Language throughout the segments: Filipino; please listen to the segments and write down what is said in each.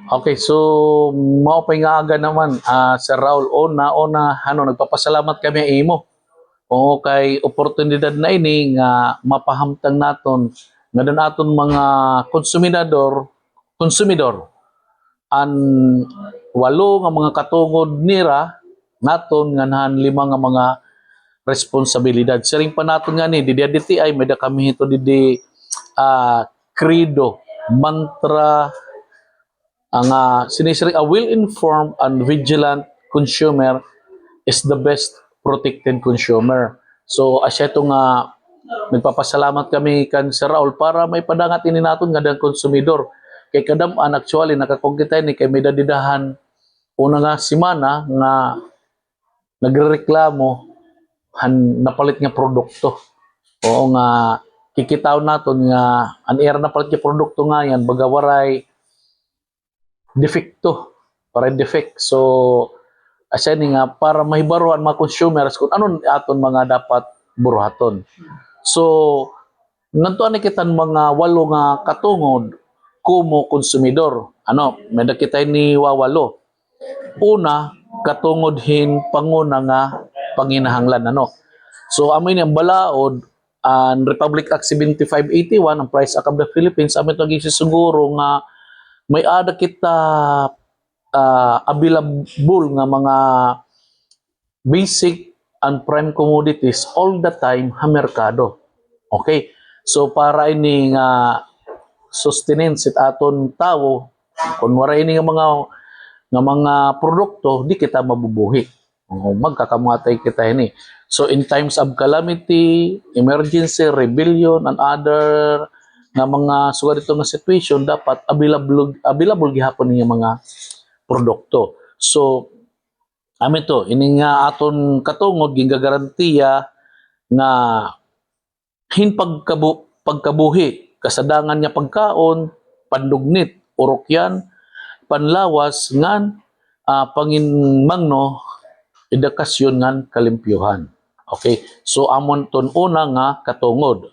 Okay, so mao pay nga aga naman Sir Raul una nagpapasalamat kami imo. O kay oportunidad na ini nga mapahamtang naton nga dan aton mga konsumidor an walo nga mga katungod nira naton nga lima nga mga responsibilidad. Siring pa naton nga ni di ay may da kami ito di credo, mantra, ang sinisiring a well-informed and vigilant consumer is the best protected consumer. So asya ito nga nagpapasalamat kami kan Sir Raul para may padangat ini naton nga dang konsumidor. Kay kadaman actually nakakongkita ni kay may dadidahan una nga simana nga nagrereklamo napalit nga produkto. Oo nga kikitaw naton nga an era napalit nga produkto nga yan bagawaray defect. So asya ni nga para mahibaruan mga consumers kung anon aton mga dapat buruhaton. So ngadto ani kitan mga walo nga katungod kumo konsumidor. May nakita ni wawalo. Una, katungod panguna nga panginahanglan So amoy ni ang balaod ang Republic Act 7581 ang Price Act of the Philippines amoy to gisiguro nga may ada kita available nga mga basic and prime commodities all the time ha merkado. Okay? So para ini nga sustenance it aton tawo kun wala ini nga mga produkto di kita mabubuhi. Magkakamatay kita ini. So in times of calamity, emergency, rebellion and other nga mga suga dito nga situation dapat available gihapon niya mga produkto. So amin to ini nga aton katungod gingagarantiya nga pagkabuhi kasadangan niya pagkaon pandugnit urokyan panlawas ngan panginmangno edukasyon ngan kalimpyuhan. Okay, so amon ton una nga katungod.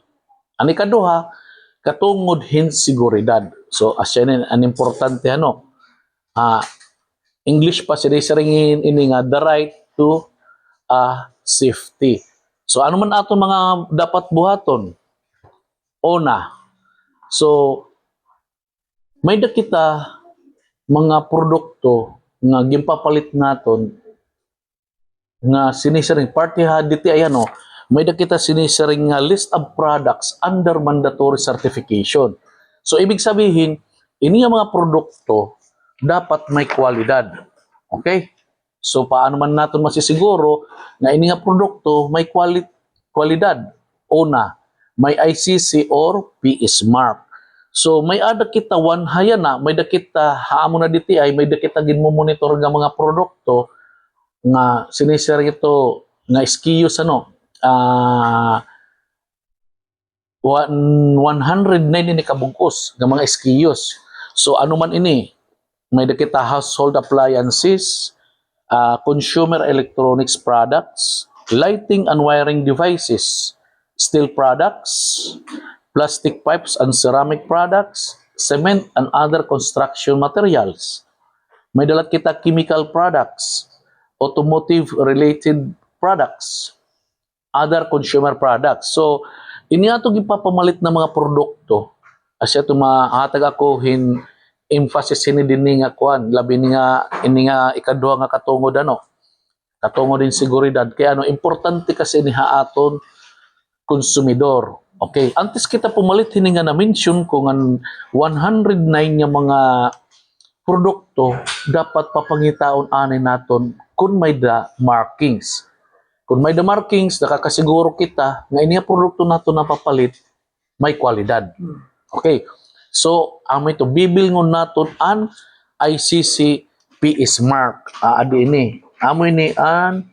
Ani kaduha katungod seguridad. So asya an importante English pa siringin ini nga the right to safety. So ano man aton mga dapat buhaton? Una, so may da kita mga produkto nga gimpapalit naton nga sinisiring party diti ay may da kita sinisiring nga list of products under mandatory certification. So ibig sabihin ini nga mga produkto dapat may kwalidad. Okay? So paano man naton masisiguro na ini nga produkto may kwalidad? Una, may ICC or PS mark. So may ada kita may da kita haamo na diti ay may da kita ginmo-monitor nga mga produkto nga sinisir ito nga SKUs 109 ini kabungkus nga mga SKUs. So ano man ini may da kita household appliances, consumer electronics products, lighting and wiring devices, steel products, plastic pipes and ceramic products, cement and other construction materials. May dalat kita chemical products, automotive-related products, other consumer products. So, ini ato gipapamalit na mga produkto. Asya ito mahatag ako emphasis din nga kuan, labi ni nga ini nga ikaduha nga katungod katungod din seguridad. Kaya importante kasi ni aton konsumidor. Okay, antes kita pumalit hini nga na-mention ko nga 109 nga mga produkto dapat papangitaon ani naton kung may da markings. Kung may da markings, nakakasiguro kita nga ini produkto nato na papalit may kwalidad. Okay. So, amo ito bibilngon naton an ICC PS mark. Adi ini. Amo ini an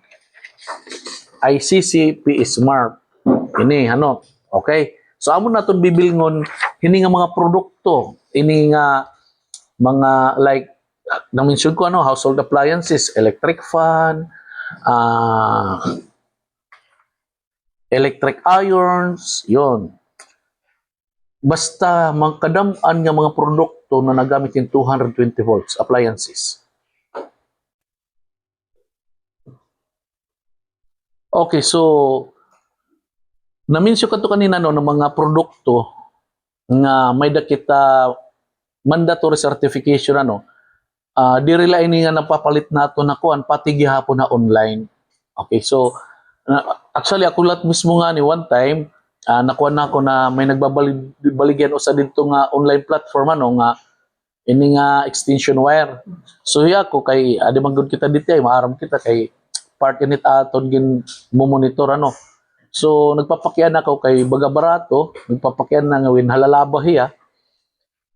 ICC PS mark. Ini Okay. So amo naton bibilngon hini nga mga produkto, ini nga mga like na-mention ko household appliances, electric fan, electric irons, yon. Basta magkadam-an nga mga produkto produkto na nagamit yung 220 volts appliances. Okay, so na-mention ka to kanina no ng mga produkto nga may dakita mandatory certification ano. Di rely ni nga napapalit nato na kuan pati gihapon na online. Okay, so actually ako lat mismo nga ni one time nakuha na ako na may nagbabaligyan usa dito nga online platform ano nga ini nga extension wire. So hiya ko kay adi man gud kita dito ay maaram kita kay part init aton gin mo monitor ano. So nagpapakyan ako kay baga barato, nagpapakyan na ngawin halalaba hiya.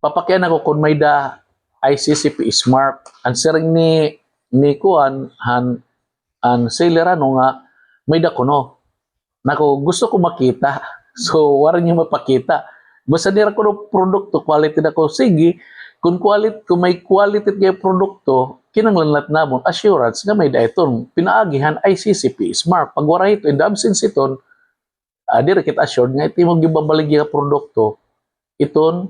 Papakyan ako kung may da ICCP Smart. Ang siring ni kuan an sailor ano nga may da kuno. Nako gusto ko makita. So wala niyo mapakita. Basta nira ko no produkto quality na ko sige kung may quality kay produkto kinanglanlat namon assurance nga may dayton pinaagihan ICCP Smart pag wala ito in the absence iton dire kita assured nga iti mo gibabaligya nga produkto iton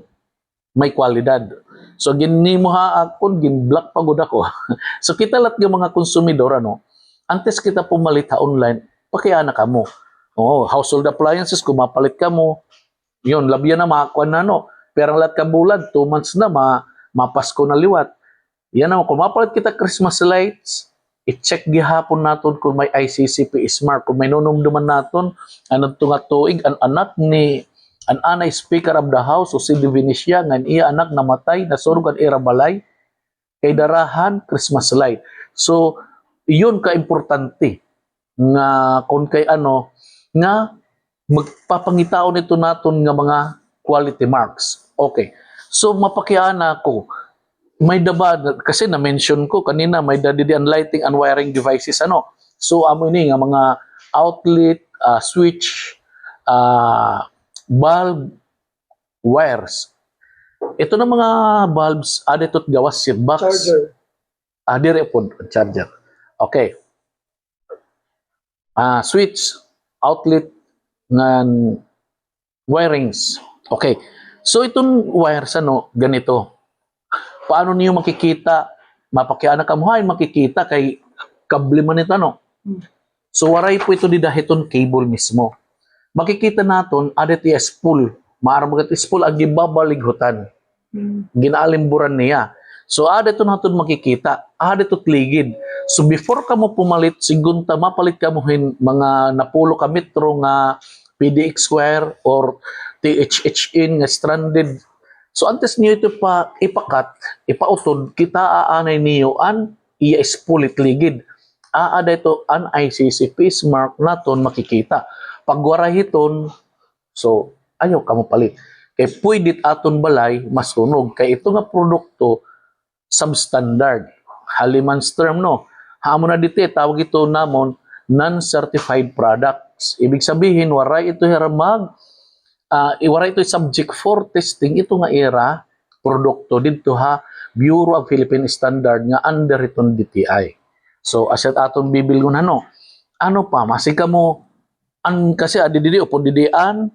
may kwalidad. So ginimo ha akon gin black pagod ako. So kita lat nga mga konsumidor ano antes kita pumalit ha online pakiana ka mo. Oh, household appliances kung mapalit ka mo yun labyan na makakuha na no pero ang lahat ka bulan 2 months na mapasko na liwat. Yan naman, kung mapalit kita Christmas lights, i-check gihapon naton kung may ICCP Smart, kung may nunumduman naton, anong tunga tuig, ang anak ni, ang anay speaker of the house, o si Divinisya, nga iya anak namatay, nasurog ang irabalay, kay darahan Christmas light. So, yun ka-importante, nga kung kay ano, nga magpapangitaon ito naton nga mga quality marks. Okay. So, mapakiyaan ako, may daba kasi na-mention ko kanina may dadidian lighting and wiring devices ano. So amo ini nga mga outlet, switch, bulb, wires. Ito na mga bulbs adito gawas si box. Charger. Dire po charger. Okay. Switch, outlet ng wirings. Okay. So itong wires ano ganito. Paano niyo makikita? Mapakiana ka mo, makikita kay kable man ito, no? So, waray po ito di dahiton cable mismo. Makikita naton, adet iya spool. Maaram magat spool, ang gibabalighutan. Ginaalimburan niya. So, adet ito natin makikita. Adet ito ligid. So, before ka mo pumalit, sigunta, mapalit ka mo mga napulo ka metro nga PDX square or THH in nga stranded. So antes niyo ito pa ipakat, ipautod, kita aanay niyo an iya spulit ligid. Aada ito an ICCP Smart naton makikita. Pag warahiton, so ayaw ka mo palit. Kay pwedit aton balay masunog. Kay ito nga produkto substandard. Halimans term no. Hamo na dito tawag ito namon non-certified products. Ibig sabihin waray ito hiramag iwara ito subject for testing ito nga era produkto dito ha Bureau of Philippine Standard nga under itong DTI. So asat aton bibilgon ano pa masika mo kasi adidi upon didian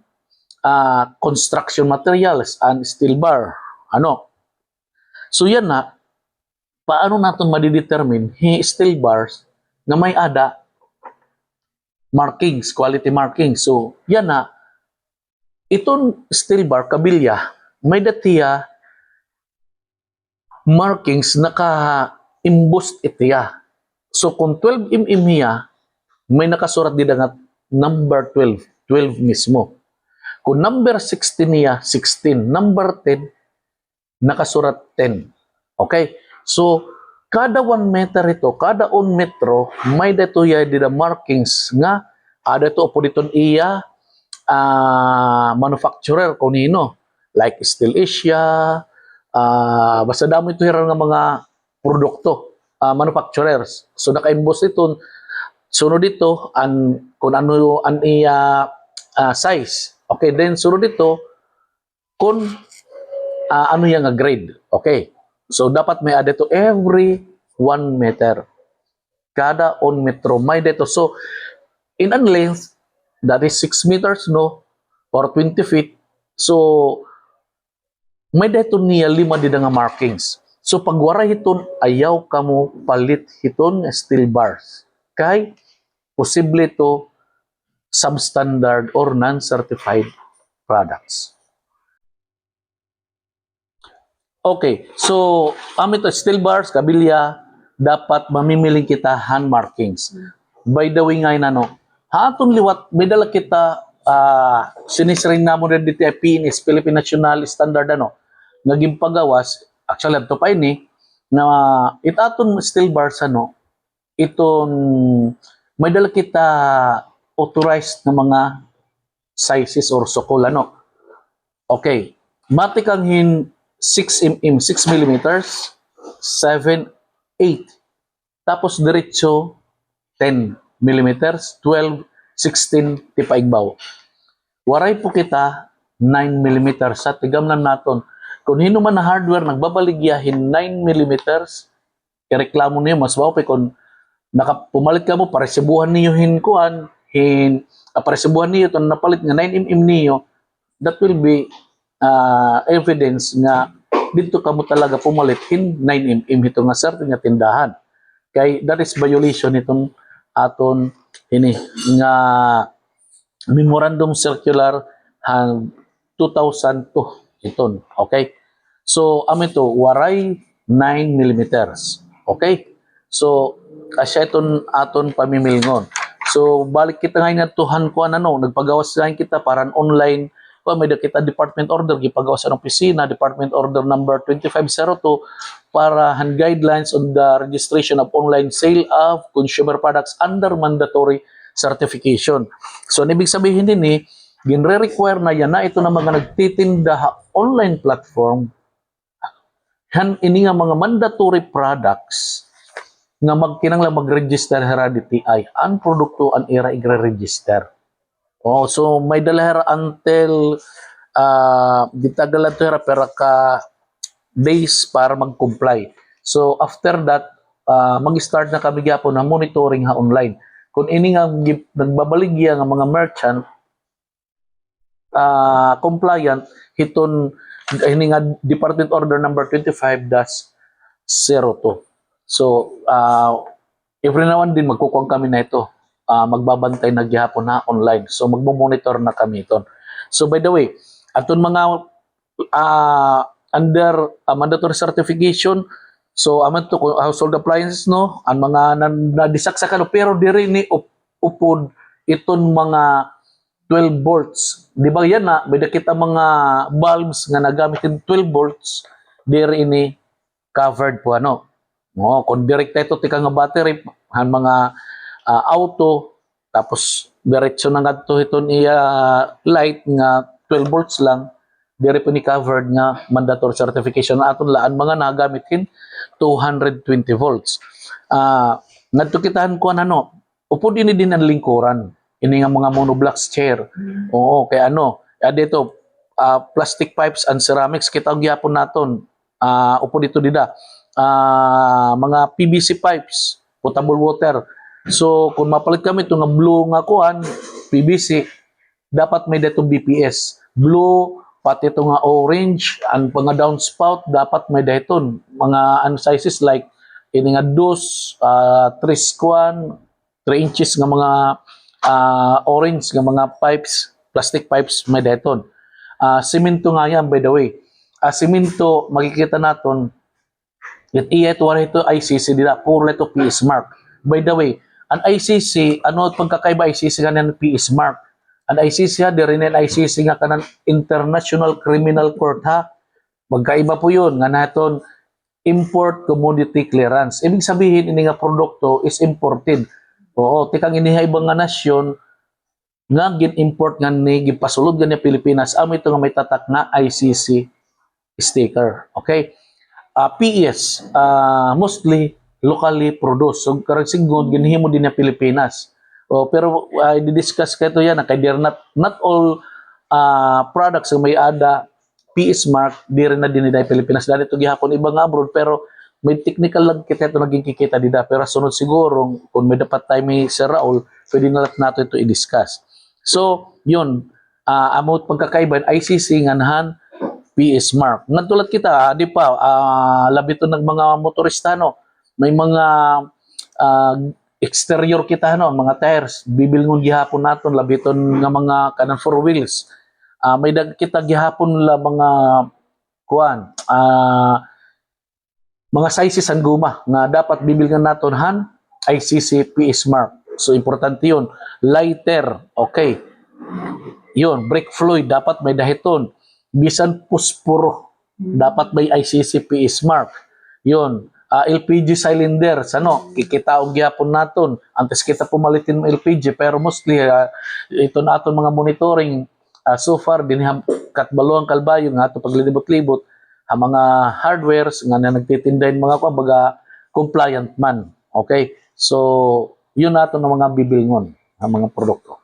construction materials and steel bar ano. So yan na paano naton madidetermine steel bars nga may ada markings, quality markings. So yan na itong steel bar, kabilya, may datiya markings naka-embossed itiya. So kung 12 mm niya, may nakasurat din nga number 12, 12 mismo. Kung number 16 niya, 16. Number 10, nakasurat 10. Okay? So, kada 1 meter ito, kada 1 metro, may dito ya dida markings nga, ada ito po dito iya, manufacturer kunino like Steel Asia basta damo ito hiran nga mga produkto manufacturers so naka-emboss ito sunod dito kung ano an iya size okay then sunod dito kung ano yang grade okay so dapat may ada to every 1 meter kada 1 metro may dito so in an length that is 6 meters no or 20 feet so may dayton niya 5 din nga markings. So pag wara hiton ayaw kamo palit hiton nga steel bars. Kay posible to substandard or non-certified products. Okay, so amin to steel bars, kabilya, dapat mamimili kita hand markings. By the way nga no, haton liwat, may dala kita sinisring namo rin dito ay PNS, Philippine National Standard naging pagawas, actually ito pa ini, na itaton steel bars iton may dala kita authorized na mga sizes or sukol Okay, matik ang 6 mm, 6 millimeters, 7, 8. Tapos diretso 10 millimeters, 12, 16 tipaigbaw. Waray po kita 9 millimeters sa tigamnan naton. Kung hino man na hardware nagbabaligyahin 9 millimeters, ireklamo niyo mas mao pa kung pumalit ka mo paresibuhan niyo paresibuhan niyo ton napalit nga 9 mm niyo, that will be evidence nga dito kamo talaga pumalit 9 mm ito nga certain nga tindahan. Kay that is violation itong aton ini nga Memorandum Circular 2002 iton. Okay? So amin to waray 9 millimeters. Okay? So asya iton aton pamimilngon. So balik kita ngayon nga tuhan ko nagpagawas ngayon kita para online may kita department order gipagawa sa opisina, department order number 2502 para hand guidelines on the registration of online sale of consumer products under mandatory certification. So ibig sabihin din ginre-require na yan na ito na mga nagtitinda online platform ini nga mga mandatory products nga magkinanglang mag-register heredity ay ang produkto ang ira igre-register. Oh, so may dalahera until gitagalan to hera pero ka days para mag-comply. So after that, mag-start na kami gyapon na monitoring online. Kung ini nga nagbabaligya nga mga merchant compliant hiton ini nga department order number 25-02. So every now and then magkukuha kami na ito. Magbabantay na gihapon na online. So magmo-monitor na kami ito. So by the way, aton mga under mandatory certification, so aman to household appliances ang mga nadisaksakan pero diri ni upod iton mga 12 volts. Di ba yan may kita mga bulbs nga nagamitin 12 volts diri ini covered po kung direkta ito tika nga battery han mga auto tapos diretso na ngadto iton light nga 12 volts lang diri po ni covered nga mandatory certification na aton laan mga nagamitin 220 volts. Ngadto kitahan ko upod ini din ang lingkuran ini nga mga monoblocks chair. Oo kay dito plastic pipes and ceramics kita gyapon naton upod dito dida mga PVC pipes, potable water. So kung mapalit kami ito nga blue nga kuan PVC, dapat may dito BPS blue, pati ito nga orange ang mga downspout dapat may dito mga sizes like ini nga 3 inches nga mga orange nga mga pipes, plastic pipes may dito. Simento nga yan by the way. Simento makikita naton ito ICC dila puro ito PS mark. By the way, ang ICC, pagkakaiba ICC nga ng PS mark? Ang ICC diri na ICC nga kanan International Criminal Court Magkaiba po yun, nga naton import commodity clearance. Ibig sabihin, ini nga produkto is imported. Oo, tikang iniha ibang nga nasyon, nga gin-import nga ni, gipasulod nga ni Pilipinas, ito nga may tatak na ICC sticker. Okay? PES, mostly locally produced. So, karang sigod, ginihimo din na Pilipinas. Pero, i-discuss ka ito yan, kay not all products na may ada PES mark, di rin na din nila Pilipinas. Dahil ito gihapon ibang abroad, pero may technical lang kita ito naging kikita dida. Pero sunod siguro, kung may dapat tayo may Sir Raul, pwede na lang natin ito i-discuss. So, yun, amot pagkakaiba, ICC nga nahan, PS mark. Nagtulad kita, di pa, labito ng mga motorista, no? May mga ah, exterior kita, no? Mga tires, bibilngon gihapon naton labiton nga mga kanang four wheels. May dag kita gihapon la mga kuan, mga sizes ang guma nga dapat bibilngan naton han ICC PS mark. So importante 'yun. Lighter, okay. 'Yun, brake fluid dapat may dahiton. Bisan puspuro dapat may ICC PS mark. 'Yun. LPG cylinder sano kikitaog gyapon naton antes kita pumalitin mo LPG pero mostly ito na aton mga monitoring so far din katbaluang kalbayo nga ato paglibot-libot ang mga hardwares nga na nagtitinda mga kumbaga compliant man. Okay? So, yun nato ng mga bibilngon ang mga produkto.